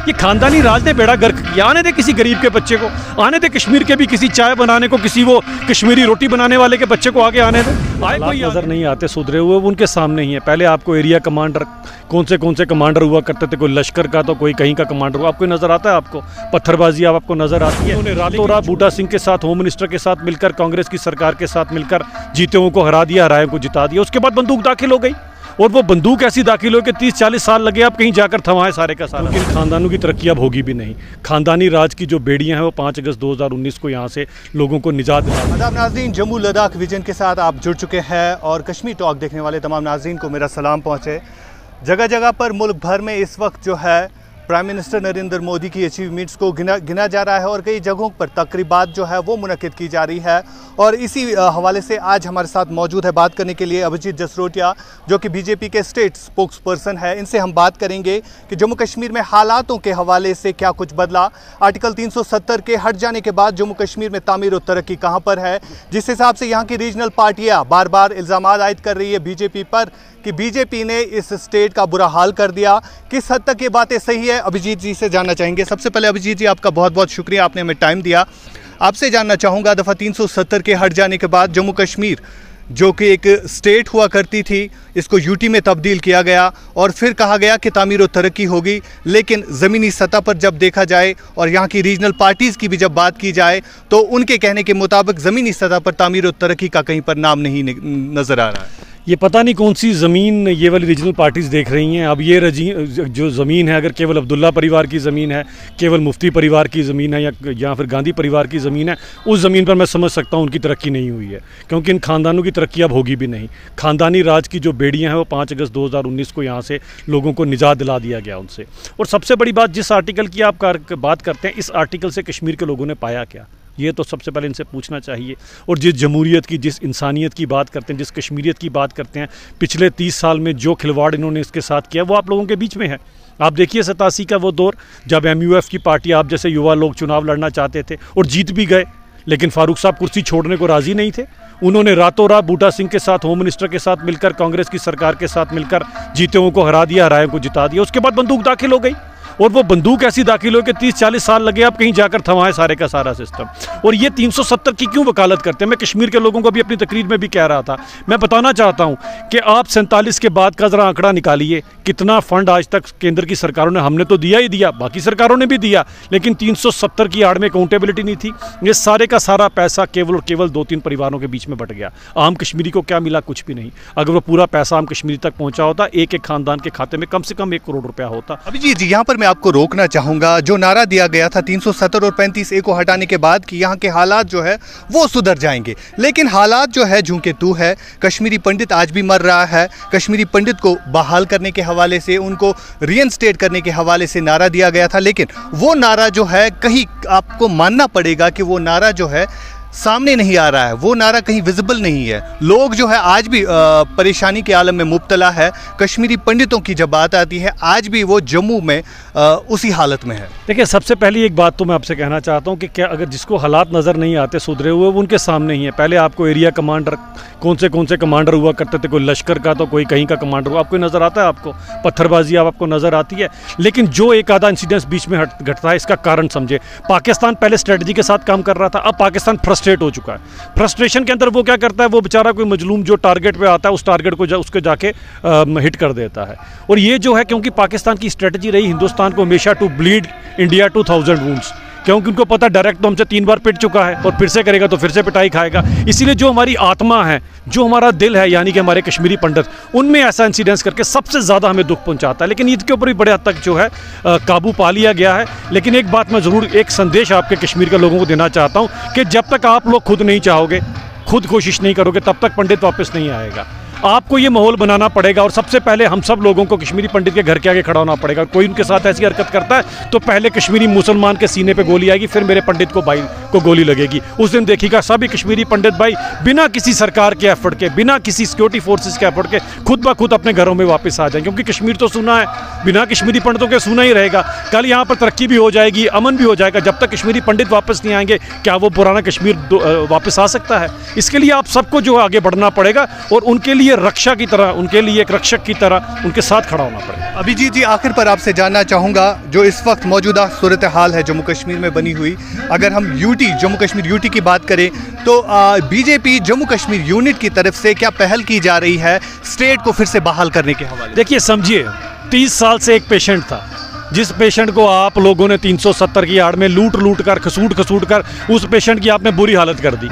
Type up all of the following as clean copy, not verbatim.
ये खानदानी राज ने बेड़ा गर्क किया। आने दे किसी गरीब के बच्चे को, आने दे कश्मीर के भी किसी चाय बनाने को, किसी वो कश्मीरी रोटी बनाने वाले के बच्चे को आगे आने दे। आए कोई नजर नहीं आते सुधरे हुए, वो उनके सामने ही है। पहले आपको एरिया कमांडर कौन से कमांडर हुआ करते थे, कोई लश्कर का तो कोई कहीं का कमांडर हुआ, आपको नजर आता है? आपको पत्थरबाजी आपको नजर आती है? उन्होंने रातों रात बूटा सिंह के साथ, होम मिनिस्टर के साथ मिलकर, कांग्रेस की सरकार के साथ मिलकर जीते हुए को हरा दिया, हराए को जिता दिया। उसके बाद बंदूक दाखिल हो गई, और वो बंदूक ऐसी दाखिल हो कि 30-40 साल लगे आप कहीं जाकर थमाए सारे का सारा। लेकिन खानदानों की तरक्की अब होगी भी नहीं। खानदानी राज की जो बेड़ियां हैं वो 5 अगस्त 2019 को यहाँ से लोगों को निजात दिला। आदाब नाज़रीन, जम्मू लद्दाख विजन के साथ आप जुड़ चुके हैं और कश्मीर टॉक देखने वाले तमाम नाज़रीन को मेरा सलाम पहुँचे। जगह जगह पर मुल्क भर में इस वक्त जो है प्राइम मिनिस्टर नरेंद्र मोदी की अचीवमेंट्स को गिना जा रहा है और कई जगहों पर तकरीबात जो है वो मुनक्किद की जा रही है। और इसी हवाले से आज हमारे साथ मौजूद है बात करने के लिए अभिजीत जसरोटिया, जो कि बीजेपी के स्टेट स्पोक्स पर्सन है। इनसे हम बात करेंगे कि जम्मू कश्मीर में हालातों के हवाले से क्या कुछ बदला, आर्टिकल 370 के हट जाने के बाद जम्मू कश्मीर में तामीर और तरक्की कहाँ पर है, जिस हिसाब से यहाँ की रीजनल पार्टियाँ बार बार इल्ज़ाम आयद कर रही है बीजेपी पर कि बीजेपी ने इस स्टेट का बुरा हाल कर दिया। किस हद तक ये बातें सही है, अभिजीत जी से जानना चाहेंगे। सबसे पहले अभिजीत जी, आपका बहुत बहुत शुक्रिया, आपने हमें टाइम दिया। आपसे जानना चाहूँगा, दफ़ा 370 के हट जाने के बाद जम्मू कश्मीर जो कि एक स्टेट हुआ करती थी, इसको यूटी में तब्दील किया गया और फिर कहा गया कि तामीर और तरक्की होगी। लेकिन ज़मीनी सतह पर जब देखा जाए और यहाँ की रीजनल पार्टीज़ की भी जब बात की जाए तो उनके कहने के मुताबिक ज़मीनी सतह पर तामीर और तरक्की का कहीं पर नाम नहीं नज़र आ रहा है। ये पता नहीं कौन सी ज़मीन ये वाली रीजनल पार्टीज़ देख रही हैं। अब ये जो ज़मीन है, अगर केवल अब्दुल्ला परिवार की ज़मीन है, केवल मुफ्ती परिवार की ज़मीन है या फिर गांधी परिवार की ज़मीन है, उस ज़मीन पर मैं समझ सकता हूँ उनकी तरक्की नहीं हुई है, क्योंकि इन खानदानों की तरक्की अब होगी भी नहीं। खानदानी राज की जो बेड़ियाँ हैं वो 5 अगस्त 2019 को यहाँ से लोगों को निजात दिला दिया गया उनसे। और सबसे बड़ी बात, जिस आर्टिकल की आप बात करते हैं, इस आर्टिकल से कश्मीर के लोगों ने पाया क्या, ये तो सबसे पहले इनसे पूछना चाहिए। और जिस जमहूरियत की, जिस इंसानियत की बात करते हैं, जिस कश्मीरियत की बात करते हैं, पिछले 30 साल में जो खिलवाड़ इन्होंने इसके साथ किया वो आप लोगों के बीच में है। आप देखिए 87 का वो दौर जब MUF की पार्टी, आप जैसे युवा लोग चुनाव लड़ना चाहते थे और जीत भी गए, लेकिन फारूक साहब कुर्सी छोड़ने को राज़ी नहीं थे। उन्होंने रातों रात बूटा सिंह के साथ, होम मिनिस्टर के साथ मिलकर, कांग्रेस की सरकार के साथ मिलकर जीते हुए को हरा दिया, हराए को जिता दिया। उसके बाद बंदूक दाखिल हो गई, और वो बंदूक ऐसी दाखिल हो कि 30-40 साल लगे आप कहीं जाकर थमाए सारे का सारा सिस्टम। और ये 370 की क्यों वकालत करते हैं? मैं कश्मीर के लोगों को भी अपनी तकरीर में भी कह रहा था, मैं बताना चाहता हूँ कि आप 47 के बाद का ज़रा आंकड़ा निकालिए, कितना फ़ंड आज तक केंद्र की सरकारों ने, हमने तो दिया ही दिया, बाकी सरकारों ने भी दिया, लेकिन 370 की आड़ में अकाउंटेबिलिटी नहीं थी। ये सारे का सारा पैसा केवल और केवल 2-3 परिवारों के बीच में बट गया। आम कश्मीरी को क्या मिला? कुछ भी नहीं। अगर वो पूरा पैसा आम कश्मीरी तक पहुँचा होता, एक एक खानदान के खाते में कम से कम 1 करोड़ रुपया होता। अभिजीत जी, यहाँ पर मैं आपको रोकना चाहूँगा। जो नारा दिया गया था 370 और 35A को हटाने के बाद कि यहाँ के हालात जो है वो सुधर जाएंगे, लेकिन हालात जो है झूम के तू है। कश्मीरी पंडित आज भी मर रहा है। कश्मीरी पंडित को बहाल करने के हवाले से, उनको रीइंस्टेट करने के हवाले से नारा दिया गया था, लेकिन वो नारा जो है कहीं आपको मानना पड़ेगा कि वो नारा जो है सामने नहीं आ रहा है, वो नारा कहीं विजिबल नहीं है। लोग जो है आज भी परेशानी के आलम में मुब्तला है। कश्मीरी पंडितों की जब बात आती है, आज भी वो जम्मू में उसी हालत में है। देखिए, सबसे पहली एक बात तो मैं आपसे कहना चाहता हूँ कि क्या अगर जिसको हालात नज़र नहीं आते सुधरे हुए, वो उनके सामने ही है। पहले आपको एरिया कमांडर कौन से कमांडर हुआ करते थे, कोई लश्कर का तो कोई कहीं का कमांडर हुआ, आपको नज़र आता है? आपको पत्थरबाजी आपको नज़र आती है? लेकिन जो एक आधा इंसिडेंस बीच में घटता है, इसका कारण समझे। पाकिस्तान पहले स्ट्रेटजी के साथ काम कर रहा था, अब पाकिस्तान फ्रस्ट्रेट हो चुका है। फ्रस्ट्रेशन के अंदर वो क्या करता है, वो बेचारा कोई मजलूम जो टारगेट पे आता है, उस टारगेट को उसके जाके हिट कर देता है। और ये जो है, क्योंकि पाकिस्तान की स्ट्रेटजी रही हिंदुस्तान को हमेशा टू ब्लीड इंडिया 2000 वुंड्स, क्योंकि उनको पता डायरेक्ट तो हमसे 3 बार पिट चुका है और फिर से करेगा तो फिर से पिटाई खाएगा। इसीलिए जो हमारी आत्मा है, जो हमारा दिल है, यानी कि हमारे कश्मीरी पंडित, उनमें ऐसा इंसिडेंस करके सबसे ज़्यादा हमें दुख पहुंचाता है। लेकिन ईद के ऊपर भी बड़े हद तक जो है काबू पा लिया गया है। लेकिन एक बात मैं ज़रूर, एक संदेश आपके कश्मीर के लोगों को देना चाहता हूँ कि जब तक आप लोग खुद नहीं चाहोगे, खुद कोशिश नहीं करोगे, तब तक पंडित वापस नहीं आएगा। आपको ये माहौल बनाना पड़ेगा और सबसे पहले हम सब लोगों को कश्मीरी पंडित के घर के आगे खड़ा होना पड़ेगा। कोई उनके साथ ऐसी हरकत करता है तो पहले कश्मीरी मुसलमान के सीने पे गोली आएगी, फिर मेरे पंडित को भाई आपको गोली लगेगी। उस दिन देखिएगा सभी कश्मीरी पंडित भाई बिना किसी सरकार के एफर्ट के, बिना किसी सिक्योरिटी फोर्सेस के एफर्ट के खुद ब खुद अपने घरों में वापस आ जाएंगे, क्योंकि कश्मीर तो सुना है, बिना कश्मीरी पंडितों के सुना ही रहेगा। कल यहाँ पर तरक्की भी हो जाएगी, अमन भी हो जाएगा। जब तक कश्मीरी पंडित वापस नहीं आएंगे क्या वो पुराना कश्मीर वापस आ सकता है? इसके लिए आप सबको जो आगे बढ़ना पड़ेगा और उनके लिए रक्षा की तरह, उनके लिए एक रक्षक की तरह उनके साथ खड़ा होना पड़ेगा। अभिजीत जी, आखिर पर आपसे जानना चाहूँगा, जो इस वक्त मौजूदा सूरत हाल है जम्मू कश्मीर में बनी हुई, अगर हम यूटी, जम्मू कश्मीर यूटी की बात करें तो बीजेपी जम्मू कश्मीर यूनिट की तरफ से क्या पहल की जा रही है स्टेट को फिर से बहाल करने के हवाले? देखिए समझिए, 30 साल से एक पेशेंट था, जिस पेशेंट को आप लोगों ने 370 की आड़ में लूट कर खसूट कर उस पेशेंट की आपने बुरी हालत कर दी।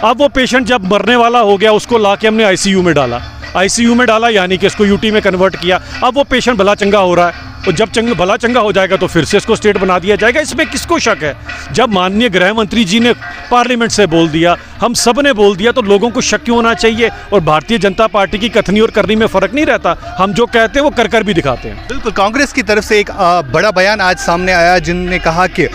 अब वो पेशेंट जब मरने वाला हो गया, उसको लाके हमने आईसीयू में डाला, यानी कि इसको यूटी में कन्वर्ट किया। अब वो पेशेंट भला चंगा हो रहा है, और जब भला चंगा हो जाएगा तो फिर से इसको स्टेट बना दिया जाएगा। इसमें किसको शक है? जब माननीय गृह मंत्री जी ने पार्लियामेंट से बोल दिया, हम सब ने बोल दिया, तो लोगों को शक क्यों होना चाहिए? और भारतीय जनता पार्टी की कथनी और करनी में फ़र्क नहीं रहता, हम जो कहते हैं वो कर भी दिखाते हैं। बिल्कुल, कांग्रेस की तरफ से एक बड़ा बयान आज सामने आया, जिनने कहा कि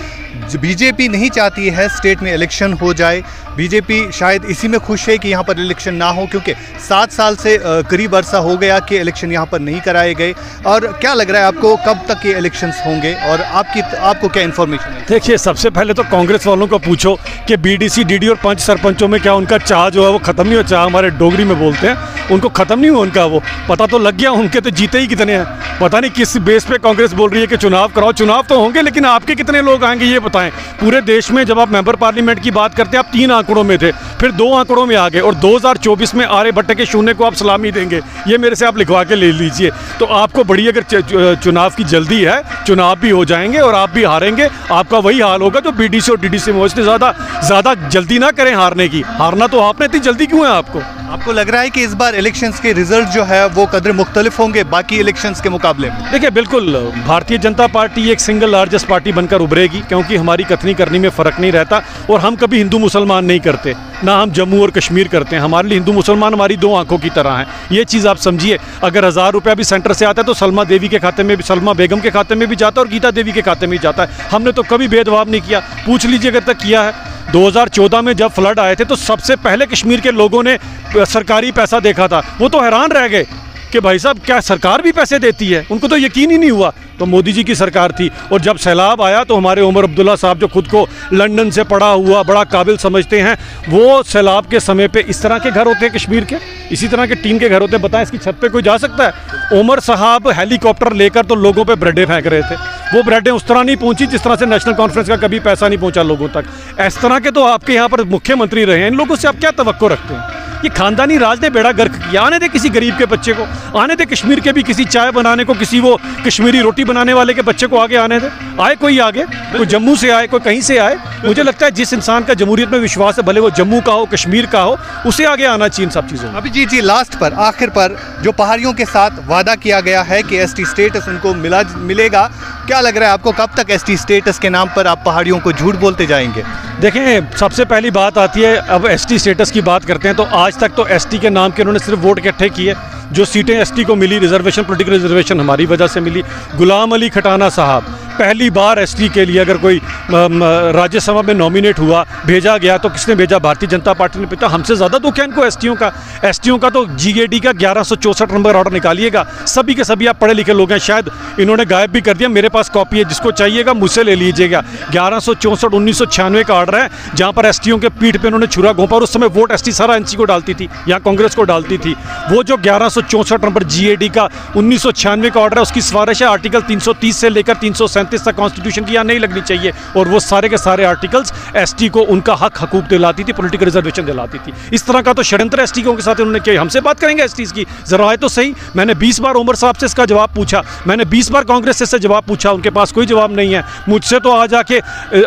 बीजेपी नहीं चाहती है स्टेट में इलेक्शन हो जाए, बीजेपी शायद इसी में खुश है कि यहाँ पर इलेक्शन ना हो, क्योंकि 7 साल से करीब अरसा हो गया कि इलेक्शन यहाँ पर नहीं कराए गए। और क्या लग रहा है आपको, कब तक ये इलेक्शंस होंगे और आपको क्या इन्फॉर्मेशन है? देखिए, सबसे पहले तो कांग्रेस वालों को पूछो कि बीडीसी, डीडी और 5 सरपंचों में क्या उनका चाह जो है वो ख़त्म नहीं हो, चाह हमारे डोगरी में बोलते हैं, उनको ख़त्म नहीं हुआ उनका, वो पता तो लग गया, उनके तो जीते ही कितने हैं। पता नहीं किस बेस पे कांग्रेस बोल रही है कि चुनाव कराओ। चुनाव तो होंगे, लेकिन आपके कितने लोग आएंगे ये बताएं। पूरे देश में जब आप मेंबर पार्लियामेंट की बात करते हैं, आप 3 आंकड़ों में थे, फिर 2 आंकड़ों में आ गए, और 2024 में आर्यभट्ट के शून्य को आप सलामी देंगे, ये मेरे से आप लिखवा के ले लीजिए। तो आपको बड़ी अगर चुनाव की जल्दी है, चुनाव भी हो जाएंगे और आप भी हारेंगे, आपका वही हाल होगा जो बीडीसी और डीडीसी में। इसलिए ज़्यादा जल्दी ना करें हारने की। हारना तो आपने, इतनी जल्दी क्यों है आपको लग रहा है कि इस बार इलेक्शंस के रिजल्ट जो है वो कदर मुख्तलिफ होंगे बाकी इलेक्शंस के मुकाबले में? देखिए, बिल्कुल भारतीय जनता पार्टी एक सिंगल लार्जेस्ट पार्टी बनकर उभरेगी, क्योंकि हमारी कथनी करनी में फ़र्क नहीं रहता, और हम कभी हिंदू मुसलमान नहीं करते, ना हम जम्मू और कश्मीर करते हैं। हमारे लिए हिंदू मुसलमान हमारी 2 आंखों की तरह हैं, ये चीज़ आप समझिए। अगर 1000 रुपया भी सेंटर से आता है तो सलमा देवी के खाते में भी, सलमा बेगम के खाते में भी जाता है और गीता देवी के खाते में भी जाता है। हमने तो कभी भेदभाव नहीं किया, पूछ लीजिए अगर तक किया है। 2014 में जब फ्लड आए थे तो सबसे पहले कश्मीर के लोगों ने सरकारी पैसा देखा था, वो तो हैरान रह गए कि भाई साहब क्या सरकार भी पैसे देती है, उनको तो यकीन ही नहीं हुआ। तो मोदी जी की सरकार थी, और जब सैलाब आया तो हमारे उमर अब्दुल्ला साहब, जो खुद को लंदन से पढ़ा हुआ बड़ा काबिल समझते हैं, वो सैलाब के समय पे इस तरह के घर होते हैं कश्मीर के, इसी तरह के टीन के घर होते हैं। बताएं, इसकी छत पे कोई जा सकता है? उमर साहब हेलीकॉप्टर लेकर तो लोगों पे ब्रेडें फेंक रहे थे, वो ब्रेडें उस तरह नहीं पहुंची जिस तरह से नेशनल कॉन्फ्रेंस का कभी पैसा नहीं पहुंचा लोगों तक। इस तरह के तो आपके यहाँ पर मुख्यमंत्री रहे हैं, इन लोगों से आप क्या तवक्को रखते हैं? ये खानदानी राज ने बेड़ा गर्क किया। आने दे किसी गरीब के बच्चे को, आने दे कश्मीर के भी किसी चाय बनाने को, किसी वो कश्मीरी रोटी बनाने वाले के बच्चे को आगे आने दे, आए कोई आगे, कोई जम्मू से आए, कोई कहीं से आए। मुझे लगता है जिस इंसान का जमहूरियत में विश्वास है, भले वो जम्मू का हो, कश्मीर का हो, उसे आगे आना चाहिए इन सब चीज़ों में। अभी जी लास्ट पर, आखिर पर, जो पहाड़ियों के साथ वादा किया गया है कि एसटी स्टेटस उनको मिलेगा, क्या लग रहा है आपको, कब तक एसटी स्टेटस के नाम पर आप पहाड़ियों को झूठ बोलते जाएंगे? देखें, सबसे पहली बात आती है, अब एसटी स्टेटस की बात करते हैं तो आज तक तो एसटी के नाम के उन्होंने सिर्फ वोट इकट्ठे किए। जो सीटें एसटी को मिली, रिजर्वेशन, पॉलिटिकल रिजर्वेशन हमारी वजह से मिली। गुलाम अली खटाना साहब पहली बार एसटी के लिए अगर कोई राज्यसभा में नॉमिनेट हुआ, भेजा गया, तो किसने भेजा? भारतीय जनता पार्टी ने भेजा। हमसे ज़्यादा दुख है इनको एसटीओ का तो जीएडी का 1164 नंबर ऑर्डर निकालिएगा। सभी के सभी आप पढ़े लिखे लोग हैं, शायद इन्होंने गायब भी कर दिया, मेरे पास कॉपी है, जिसको चाहिएगा मुझसे ले लीजिएगा। 1164 1996 का ऑर्डर है, जहाँ पर एसटीओ के पीठ पर इन्होंने छुरा घोंपा, और उस समय वोट एसटी सारा एनसी को डालती थी या कांग्रेस को डालती थी। वो जो 1164 नंबर जीएडी का 1996 का ऑर्डर है, उसकी सिफारिश है आर्टिकल 330 से लेकर 337 तक कॉन्स्टिट्यूशन की यहाँ नहीं लगनी चाहिए, और वो सारे के सारे आर्टिकल्स एसटी को उनका हक हकूक दिलाती थी, पॉलिटिकल रिजर्वेशन दिलाती थी। इस तरह का तो षड्यंत्र एसटी के साथ उन्होंने किया। हमसे बात करेंगे एसटीज की, जरा आए तो सही। मैंने 20 बार उमर साहब से इसका जवाब पूछा, मैंने 20 बार कांग्रेस से जवाब पूछा, उनके पास कोई जवाब नहीं है। मुझसे तो आ जाके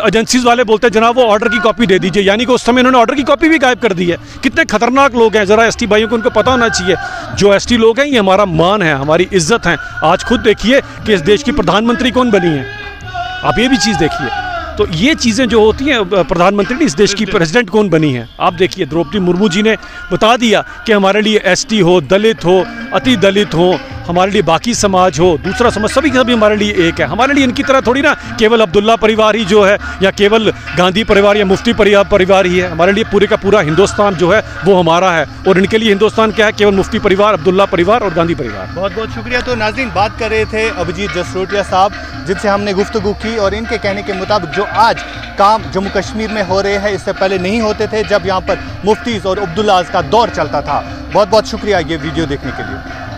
एजेंसीज वाले बोलते हैं जनाब वो ऑर्डर की कॉपी दे दीजिए, यानी कि उस समय इन्होंने ऑर्डर की कॉपी भी गायब कर दी है। कितने खतरनाक लोग हैं, जरा एसटी भाइयों को उनको पता होना चाहिए। जो एसटी लोग हैं ये हमारा मान है, हमारी इज्जत है। आज खुद देखिए कि इस देश की प्रधानमंत्री कौन बनी है, आप ये भी चीज़ देखिए। तो ये चीज़ें जो होती हैं, प्रधानमंत्री इस देश की प्रेसिडेंट कौन बनी है, आप देखिए। द्रौपदी मुर्मू जी ने बता दिया कि हमारे लिए एसटी हो, दलित हो, अति दलित हो, हमारे लिए बाकी समाज हो, दूसरा समाज, सभी सभी हमारे लिए एक है। हमारे लिए इनकी तरह थोड़ी ना केवल अब्दुल्ला परिवार ही जो है या केवल गांधी परिवार या मुफ्ती परिवार ही है। हमारे लिए पूरे का पूरा हिंदुस्तान जो है वो हमारा है, और इनके लिए हिंदुस्तान क्या है? केवल मुफ्ती परिवार, अब्दुल्ला परिवार और गांधी परिवार। बहुत बहुत शुक्रिया। तो नाज़रीन, बात कर रहे थे अभिजीत जसरोटिया साहब, जिनसे हमने गुफ्तगू की, और इनके कहने के मुताबिक जो आज काम जम्मू कश्मीर में हो रहे हैं इससे पहले नहीं होते थे, जब यहाँ पर मुफ्तीज़ और अब्दुल्लाज़ का दौर चलता था। बहुत बहुत शुक्रिया ये वीडियो देखने के लिए।